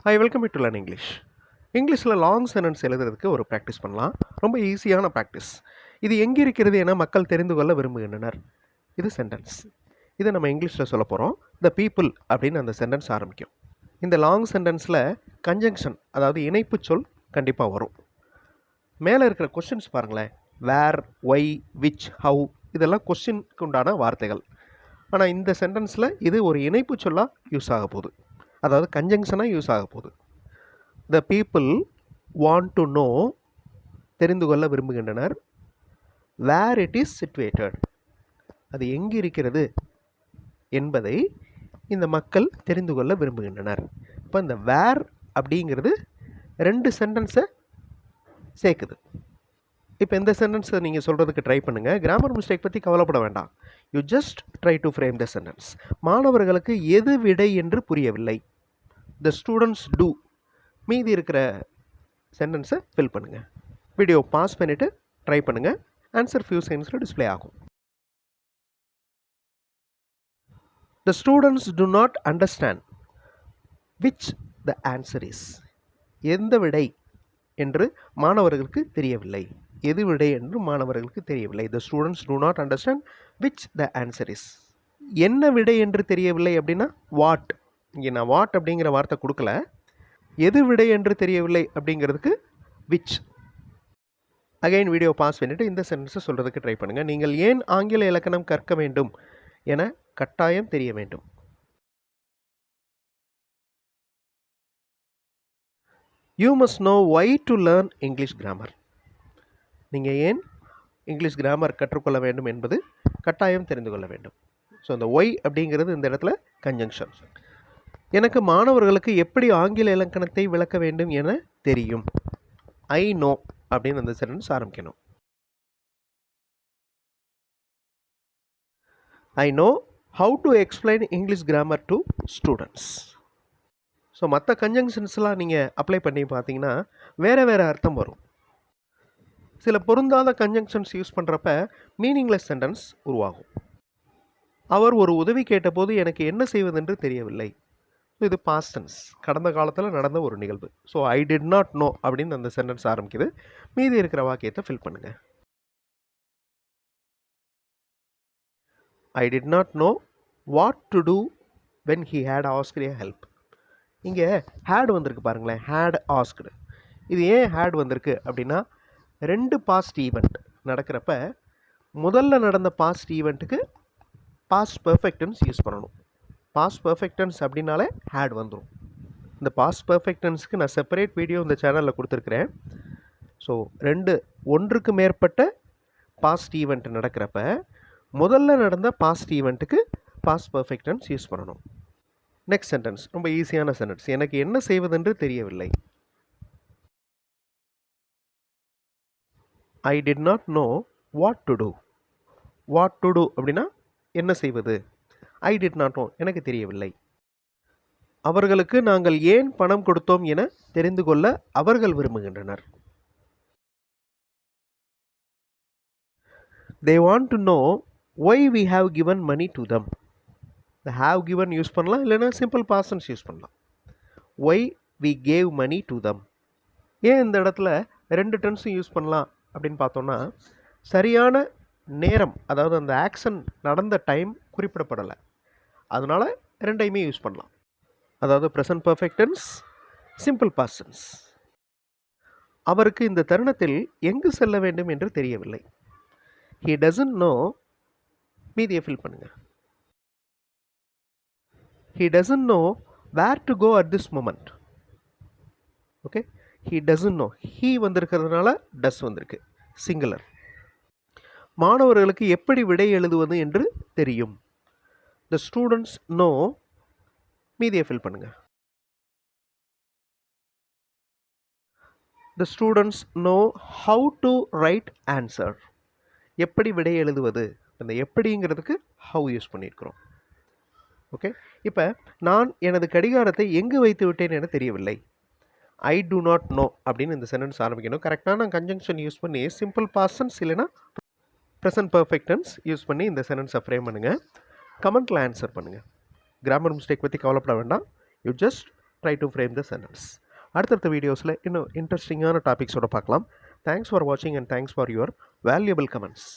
Hi, welcome to learn English. இங்கிலீஷில் long sentence எழுதுறதுக்கு ஒரு ப்ராக்டிஸ் பண்ணலாம். ரொம்ப ஈஸியான ப்ராக்டிஸ். இது எங்கே இருக்கிறது என மக்கள் தெரிந்து கொள்ள விரும்புகின்றனர். இது சென்டென்ஸ். இதை நம்ம இங்கிலீஷில் சொல்ல போகிறோம். த பீப்புள் அப்படின்னு அந்த சென்டென்ஸ் ஆரம்பிக்கும். இந்த லாங் சென்டென்ஸில் கன்ஜங்ஷன், அதாவது இணைப்பு சொல் கண்டிப்பாக வரும். மேலே இருக்கிற கொஷின்ஸ் பாருங்களேன். வேர், ஒய், விச், ஹவு, இதெல்லாம் கொஷினுக்கு உண்டான வார்த்தைகள். ஆனால் இந்த சென்டென்ஸில் இது ஒரு இணைப்பு சொல்லாக யூஸ் ஆக போகுது, அதாவது கன்ஜங்ஷனாக யூஸ் ஆக போகுது. The people want to no, தெரிந்து கொள்ள விரும்புகின்றனர். வேர் இட் இஸ் சிச்சுவேட்டட், அது எங்கு இருக்கிறது என்பதை இந்த மக்கள் தெரிந்து கொள்ள விரும்புகின்றனர். இப்போ இந்த வேர் அப்படிங்கிறது ரெண்டு சென்டென்ஸை சேர்க்குது. இப்போ இந்த சென்டென்ஸை நீங்கள் சொல்கிறதுக்கு ட்ரை பண்ணுங்கள். கிராமர் மிஸ்டேக் பற்றி கவலைப்பட வேண்டாம். You just try to frame the sentence. மாணவர்களுக்கு எது விடை என்று புரியவில்லை. The students do. மீதி இருக்கிற சென்டென்ஸை ஃபில் பண்ணுங்கள். வீடியோ பாஸ் பண்ணிவிட்டு ட்ரை பண்ணுங்கள். ஆன்சர் ஃபியூ செகண்ட்ஸில் டிஸ்பிளே ஆகும். The students do not understand which the answer is. எந்த விடை என்று மாணவர்களுக்கு தெரியவில்லை. எது விடை என்று மாணவர்களுக்கு தெரியவில்லை. த students do not understand which the answer is. என்ன விடை என்று தெரியவில்லை அப்படின்னா வாட். இங்கே நான் வாட் அப்படிங்கிற வார்த்தை கொடுக்கல. எது விடை என்று தெரியவில்லை அப்படிங்கிறதுக்கு விச். அகைன் வீடியோ பாஸ் பண்ணிவிட்டு இந்த சென்டென்ஸை சொல்கிறதுக்கு ட்ரை பண்ணுங்கள். நீங்கள் ஏன் ஆங்கில இலக்கணம் கற்க வேண்டும் என கட்டாயம் தெரிய வேண்டும். You must know Y to learn English grammar. நீங்கள் ஏன் இங்கிலீஷ் கிராமர் கற்றுக்கொள்ள வேண்டும் என்பது கட்டாயம் தெரிந்து கொள்ள வேண்டும். ஸோ இந்த ஒய் அப்படிங்கிறது இந்த இடத்துல கன்ஜங்ஷன். எனக்கு மாணவர்களுக்கு எப்படி ஆங்கில இலக்கணத்தை விளக்க வேண்டும் என தெரியும். ஐ நோ அப்படின்னு அந்த சென்டென்ஸ் ஆரம்பிக்கணும். I know how to explain English grammar to students. So மற்ற கன்ஜங்ஷன்ஸ்லாம் நீங்கள் அப்ளை பண்ணி பார்த்தீங்கன்னா வேறு வேறு அர்த்தம் வரும். சில பொருந்தாத கன்ஜங்ஷன்ஸ் யூஸ் பண்ணுறப்ப மீனிங்லெஸ் சென்டென்ஸ் உருவாகும். அவர் ஒரு உதவி கேட்டபோது எனக்கு என்ன செய்வதென்று தெரியவில்லை. இது பாஸ்ட் டென்ஸ், கடந்த காலத்தில் நடந்த ஒரு நிகழ்வு. So I did not know அப்படின்னு அந்த சென்டென்ஸ் ஆரம்பிக்குது. மீதி இருக்கிற வாக்கியத்தை ஃபில் பண்ணுங்கள். I did not know what to do when he had asked a help. இங்கே ஹேட் வந்திருக்கு பாருங்களேன். Had asked. இது ஏன் ஹேட் வந்திருக்கு அப்படின்னா, ரெண்டு பாஸ்ட் ஈவெண்ட் நடக்கிறப்ப முதல்ல நடந்த பாஸ்ட் ஈவெண்ட்டுக்கு பாஸ்ட் பர்ஃபெக்ட் டென்ஸ் யூஸ் பண்ணணும். பாஸ்ட் பர்ஃபெக்ட் டென்ஸ் அப்படின்னாலே ஹேட் வந்துடும். இந்த பாஸ்ட் பர்ஃபெக்ட் டென்ஸ்க்கு நான் செப்பரேட் வீடியோ இந்த சேனலில் கொடுத்துருக்குறேன். ஸோ ஒன்றுக்கு மேற்பட்ட பாஸ்ட் ஈவெண்ட் நடக்கிறப்ப முதல்ல நடந்த பாஸ்ட் ஈவெண்ட்டுக்கு பாஸ்ட் பர்ஃபெக்ட் டென்ஸ் யூஸ் பண்ணணும். நெக்ஸ்ட் சென்டென்ஸ் ரொம்ப ஈஸியான சென்டென்ஸ். எனக்கு என்ன செய்வதென்று தெரியவில்லை. I did not know what to do. What to do அப்படின்னா என்ன செய்வது. ஐ டிட் நாட் நோ, எனக்கு தெரியவில்லை. அவர்களுக்கு நாங்கள் ஏன் பணம் கொடுத்தோம் என தெரிந்து கொள்ள அவர்கள் விரும்புகின்றனர். They want to know why we have given money to them. இந்த ஹாவ் கிவன் யூஸ் பண்ணலாம், இல்லைன்னா சிம்பிள் பாஸ்ட் டென்ஸ் யூஸ் பண்ணலாம். Why we gave money to them. ஏன் இந்த இடத்துல ரெண்டு டென்ஸும் யூஸ் பண்ணலாம் அப்படின்னு பார்த்தோன்னா, சரியான நேரம், அதாவது அந்த ஆக்ஷன் நடந்த டைம் குறிப்பிடப்படலை. அதனால் ரெண்டையுமே யூஸ் பண்ணலாம். அதாவது present perfect tense, simple past tense. அவருக்கு இந்த தருணத்தில் எங்கு செல்ல வேண்டும் என்று தெரியவில்லை. He doesn't know. மீதியை ஃபில் பண்ணுங்கள். He doesn't know where to go at this moment. Okay, he doesn't know. He வந்திருக்கிறதுனால டஸ் வந்திருக்கு, சிங்குலர். மாணவர்களுக்கு எப்படி விடை எழுதுவது என்று தெரியும். The students know. மீதியை ஃபில் பண்ணுங்கள். The students know how to write answer. எப்படி விடை எழுதுவது, அந்த எப்படிங்கிறதுக்கு ஹவு யூஸ் பண்ணியிருக்கிறோம். ஓகே, இப்போ நான் எனது கடிகாரத்தை எங்கு வைத்து விட்டேன் என தெரியவில்லை. ஐ டு நாட் நோ அப்படின்னு இந்த சென்டென்ஸ் ஆரம்பிக்கணும். கரெக்டான கன்ஜங்ஷன் யூஸ் பண்ணி சிம்பிள் பாஸ்ட் டென்ஸ் இல்லைன்னா ப்ரெசன்ட் பர்ஃபெக்ட் டென்ஸ் யூஸ் பண்ணி இந்த சென்டென்ஸை ஃப்ரேம் பண்ணுங்கள். கமெண்ட்டில் ஆன்சர் பண்ணுங்கள். கிராமர் மிஸ்டேக் பற்றி கவலைப்பட வேண்டாம். You just try to frame the sentence. அடுத்தடுத்த வீடியோஸில் இன்னும் இன்ட்ரெஸ்டிங்கான டாபிக்ஸோட பார்க்கலாம். தேங்க்ஸ் ஃபார் வாட்சிங் and thanks for your valuable comments.